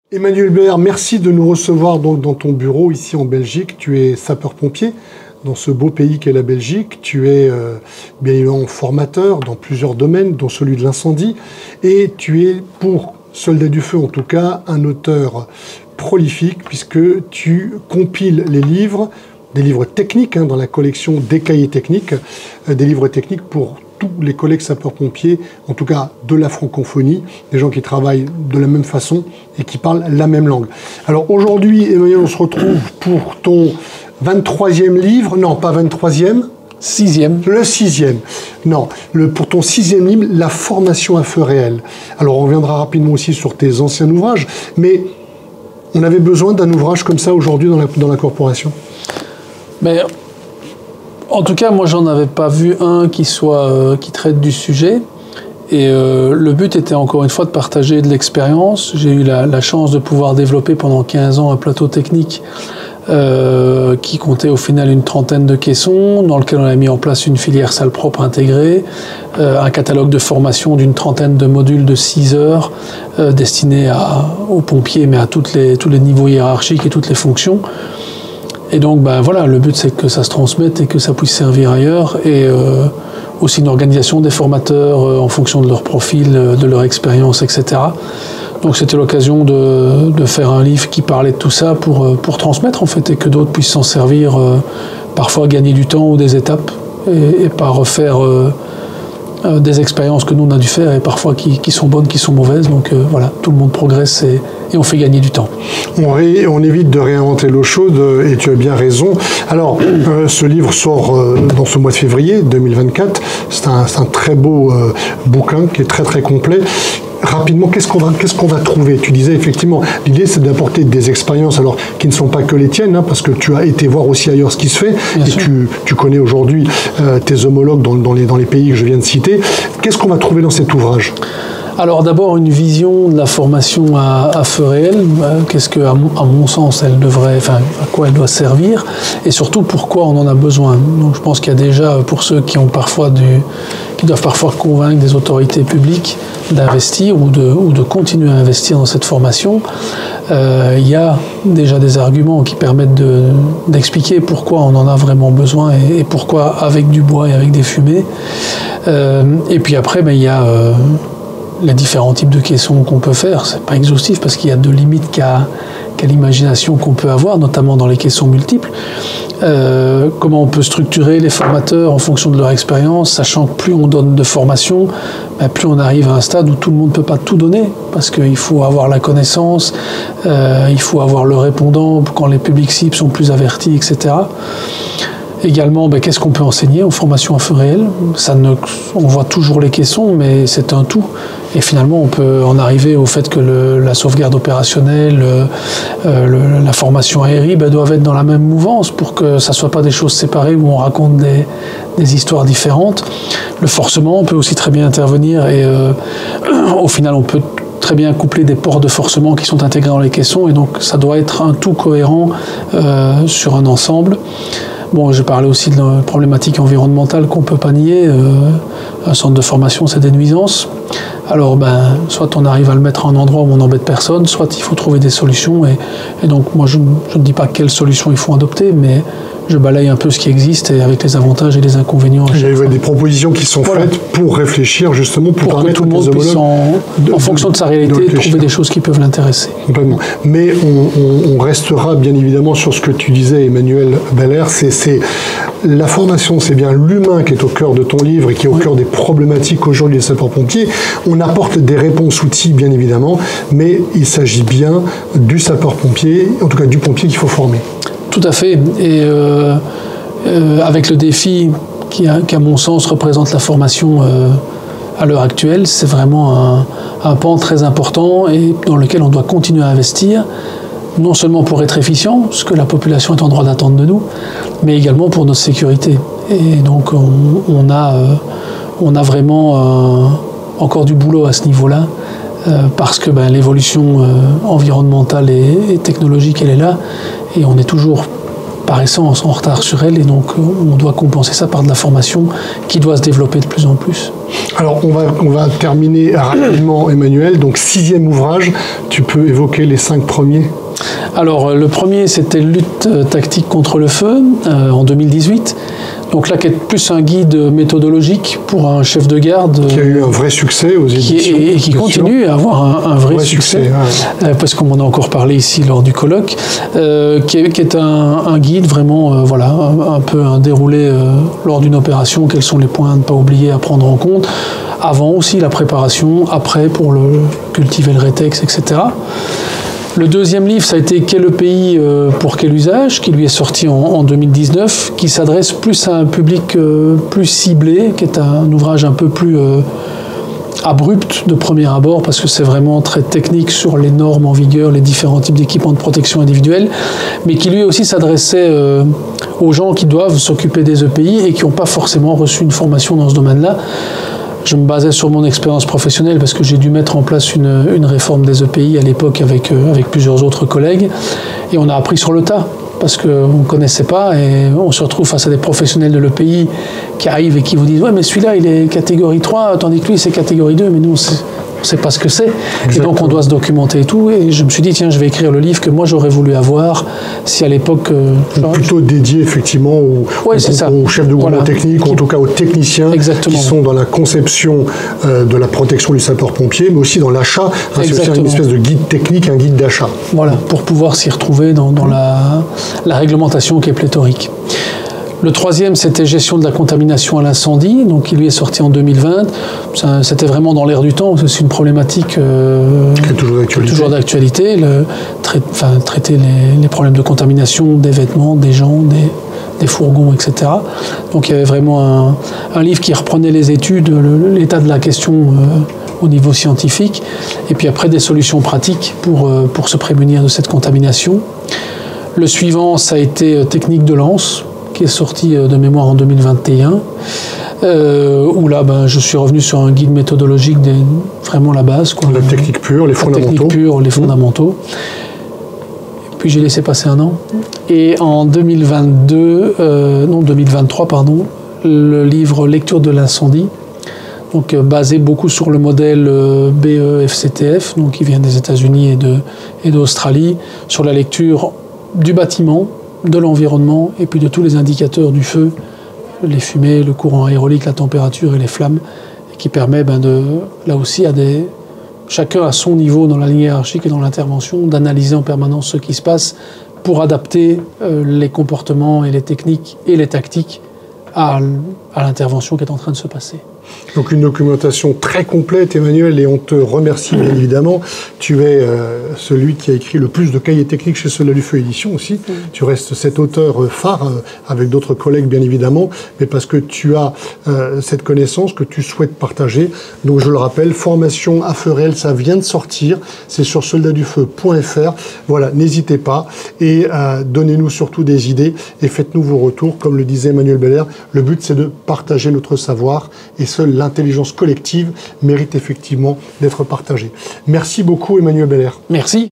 Emmanuel Belair, merci de nous recevoir donc dans ton bureau ici en Belgique. Tu es sapeur-pompier dans ce beau pays qu'est la Belgique. Tu es bien évidemment formateur dans plusieurs domaines, dont celui de l'incendie. Et tu es, pour Soldats du Feu en tout cas, un auteur prolifique puisque tu compiles les livres, des livres techniques dans la collection des cahiers techniques, des livres techniques pour tous les collègues sapeurs-pompiers, en tout cas de la francophonie, des gens qui travaillent de la même façon et qui parlent la même langue. Alors aujourd'hui, Emmanuel, on se retrouve pour ton 23e livre, non pas 23e, 6e. Le 6e. Non, pour ton 6e livre, La formation à feu réel. Alors on reviendra rapidement aussi sur tes anciens ouvrages, mais on avait besoin d'un ouvrage comme ça aujourd'hui dans la corporation. Mais en tout cas, moi, j'en avais pas vu un qui traite du sujet. Et le but était encore une fois de partager de l'expérience. J'ai eu la chance de pouvoir développer pendant 15 ans un plateau technique qui comptait au final une trentaine de caissons, dans lequel on a mis en place une filière salle propre intégrée, un catalogue de formation d'une trentaine de modules de 6 heures destinés aux pompiers, mais à tous les niveaux hiérarchiques et toutes les fonctions. Et donc, voilà, le but c'est que ça se transmette et que ça puisse servir ailleurs, et aussi une organisation des formateurs en fonction de leur profil, de leur expérience, etc. Donc c'était l'occasion de faire un livre qui parlait de tout ça pour transmettre en fait, et que d'autres puissent s'en servir, parfois gagner du temps ou des étapes, et pas refaire des expériences que nous on a dû faire, et parfois qui sont bonnes, qui sont mauvaises. Donc voilà, tout le monde progresse et on fait gagner du temps. On évite de réinventer l'eau chaude, et tu as bien raison. Alors, ce livre sort dans ce mois de février 2024. C'est un très beau bouquin qui est très très complet. Rapidement, qu'est-ce qu'on va trouver? Tu disais effectivement, l'idée c'est d'apporter des expériences alors qui ne sont pas que les tiennes, parce que tu as été voir aussi ailleurs ce qui se fait, bien et tu connais aujourd'hui tes homologues dans les pays que je viens de citer. Qu'est-ce qu'on va trouver dans cet ouvrage? Alors d'abord une vision de la formation à feu réel, qu'est-ce que, à mon sens, elle devrait, à quoi elle doit servir, et surtout pourquoi on en a besoin. Donc je pense qu'il y a déjà, pour ceux qui doivent parfois convaincre des autorités publiques d'investir ou de continuer à investir dans cette formation, il y a déjà des arguments qui permettent d'expliquer pourquoi on en a vraiment besoin et pourquoi avec du bois et avec des fumées. Et puis après, il y a les différents types de caissons qu'on peut faire. C'est pas exhaustif parce qu'il y a de limites qu'à l'imagination qu'on peut avoir, notamment dans les caissons multiples. Comment on peut structurer les formateurs en fonction de leur expérience, sachant que plus on donne de formation, plus on arrive à un stade où tout le monde ne peut pas tout donner, parce qu'il faut avoir la connaissance, il faut avoir le répondant quand les publics cibles sont plus avertis, etc. Également, qu'est-ce qu'on peut enseigner en formation à feu réel? On voit toujours les caissons, mais c'est un tout. Et finalement, on peut en arriver au fait que la sauvegarde opérationnelle, la formation aérie doivent être dans la même mouvance pour que ça ne soit pas des choses séparées où on raconte des histoires différentes. Le forcement, on peut aussi très bien intervenir, et au final, on peut très bien coupler des ports de forcement qui sont intégrés dans les caissons, et donc ça doit être un tout cohérent sur un ensemble. Bon, je parlais aussi de la problématique environnementale qu'on ne peut pas nier. Un centre de formation, c'est des nuisances. Alors, soit on arrive à le mettre à un endroit où on n'embête personne, soit il faut trouver des solutions. Et donc, moi, je ne dis pas quelle solution il faut adopter, mais je balaye un peu ce qui existe, et avec les avantages et les inconvénients. Il y a des propositions qui sont faites pour réfléchir, justement, pour que tout le monde puisse, en fonction de sa réalité, trouver des choses qui peuvent l'intéresser. Complètement. Mais on restera bien évidemment sur ce que tu disais, Emmanuel Belair. C'est la formation, c'est bien l'humain qui est au cœur de ton livre et qui est au cœur des problématiques aujourd'hui des sapeurs-pompiers. On apporte des réponses outils, bien évidemment, mais il s'agit bien du sapeur-pompier, en tout cas du pompier qu'il faut former. Tout à fait. Et avec le défi qui, à mon sens, représente la formation à l'heure actuelle, c'est vraiment un pan très important et dans lequel on doit continuer à investir, non seulement pour être efficient, ce que la population est en droit d'attendre de nous, mais également pour notre sécurité. Et donc on a vraiment encore du boulot à ce niveau-là, parce que l'évolution environnementale et technologique, elle est là, et on est toujours par essence en retard sur elle, et donc on doit compenser ça par de la formation qui doit se développer de plus en plus. Alors on va terminer rapidement, Emmanuel. Donc 6e ouvrage, tu peux évoquer les 5 premiers? Alors le premier, c'était Lutte tactique contre le feu en 2018. Donc là, qui est plus un guide méthodologique pour un chef de garde. Qui a eu un vrai succès aux éditions. Et qui continue à avoir un vrai succès. Ouais. Parce qu'on en a encore parlé ici lors du colloque. Qui est un guide vraiment, voilà, un peu un déroulé lors d'une opération. Quels sont les points à ne pas oublier, à prendre en compte. Avant aussi la préparation, après pour cultiver le rétex, etc. Le deuxième livre, ça a été « Quel le pays pour quel usage ?», qui lui est sorti en 2019, qui s'adresse plus à un public plus ciblé, qui est un ouvrage un peu plus abrupt de premier abord, parce que c'est vraiment très technique sur les normes en vigueur, les différents types d'équipements de protection individuelle, mais qui lui aussi s'adressait aux gens qui doivent s'occuper des EPI et qui n'ont pas forcément reçu une formation dans ce domaine-là. Je me basais sur mon expérience professionnelle parce que j'ai dû mettre en place une réforme des EPI à l'époque avec plusieurs autres collègues. Et on a appris sur le tas parce qu'on ne connaissait pas et on se retrouve face à des professionnels de l'EPI qui arrivent et qui vous disent « Ouais, mais celui-là, il est catégorie 3, tandis que lui, c'est catégorie 2. » Mais nous, on ne sait pas ce que c'est. Et donc, on doit se documenter et tout. Et je me suis dit « Tiens, je vais écrire le livre que moi, j'aurais voulu avoir si à l'époque... plutôt dédié, effectivement, aux chefs de groupement technique, ou en tout cas aux techniciens qui sont dans la conception de la protection du sapeur-pompier, mais aussi dans l'achat. C'est aussi une espèce de guide technique, un guide d'achat. Voilà, pour pouvoir s'y retrouver dans la réglementation qui est pléthorique. Le troisième, c'était gestion de la contamination à l'incendie, donc qui lui est sorti en 2020. C'était vraiment dans l'air du temps, parce que c'est une problématique qui est toujours d'actualité. Traiter les problèmes de contamination des vêtements, des gens, des fourgons, etc. Donc il y avait vraiment un livre qui reprenait les études, l'état de la question au niveau scientifique, et puis après des solutions pratiques pour se prémunir de cette contamination. Le suivant, ça a été Technique de lance, qui est sorti de mémoire en 2021, où là, je suis revenu sur un guide méthodologique, vraiment la base. La technique pure, les fondamentaux. Puis j'ai laissé passer un an. Et en 2023, le livre Lecture de l'incendie, donc basé beaucoup sur le modèle BE-FCTF, donc qui vient des États-Unis et d'Australie, sur la lecture du bâtiment, de l'environnement et puis de tous les indicateurs du feu, les fumées, le courant aérolique, la température et les flammes, et qui permet là aussi chacun à son niveau dans la ligne hiérarchique et dans l'intervention, d'analyser en permanence ce qui se passe pour adapter les comportements et les techniques et les tactiques à l'intervention qui est en train de se passer. Donc une documentation très complète, Emmanuel, et on te remercie bien évidemment. Tu es celui qui a écrit le plus de cahiers techniques chez Soldats du Feu Édition aussi. Tu restes cet auteur phare avec d'autres collègues bien évidemment, mais parce que tu as cette connaissance que tu souhaites partager. Donc je le rappelle, formation à feu réel, ça vient de sortir. C'est sur soldatsdufeu.fr. Voilà, n'hésitez pas et donnez-nous surtout des idées et faites-nous vos retours. Comme le disait Emmanuel Belair, le but c'est de partager notre savoir et seule l'intelligence collective mérite effectivement d'être partagée. Merci beaucoup Emmanuel Belair. Merci.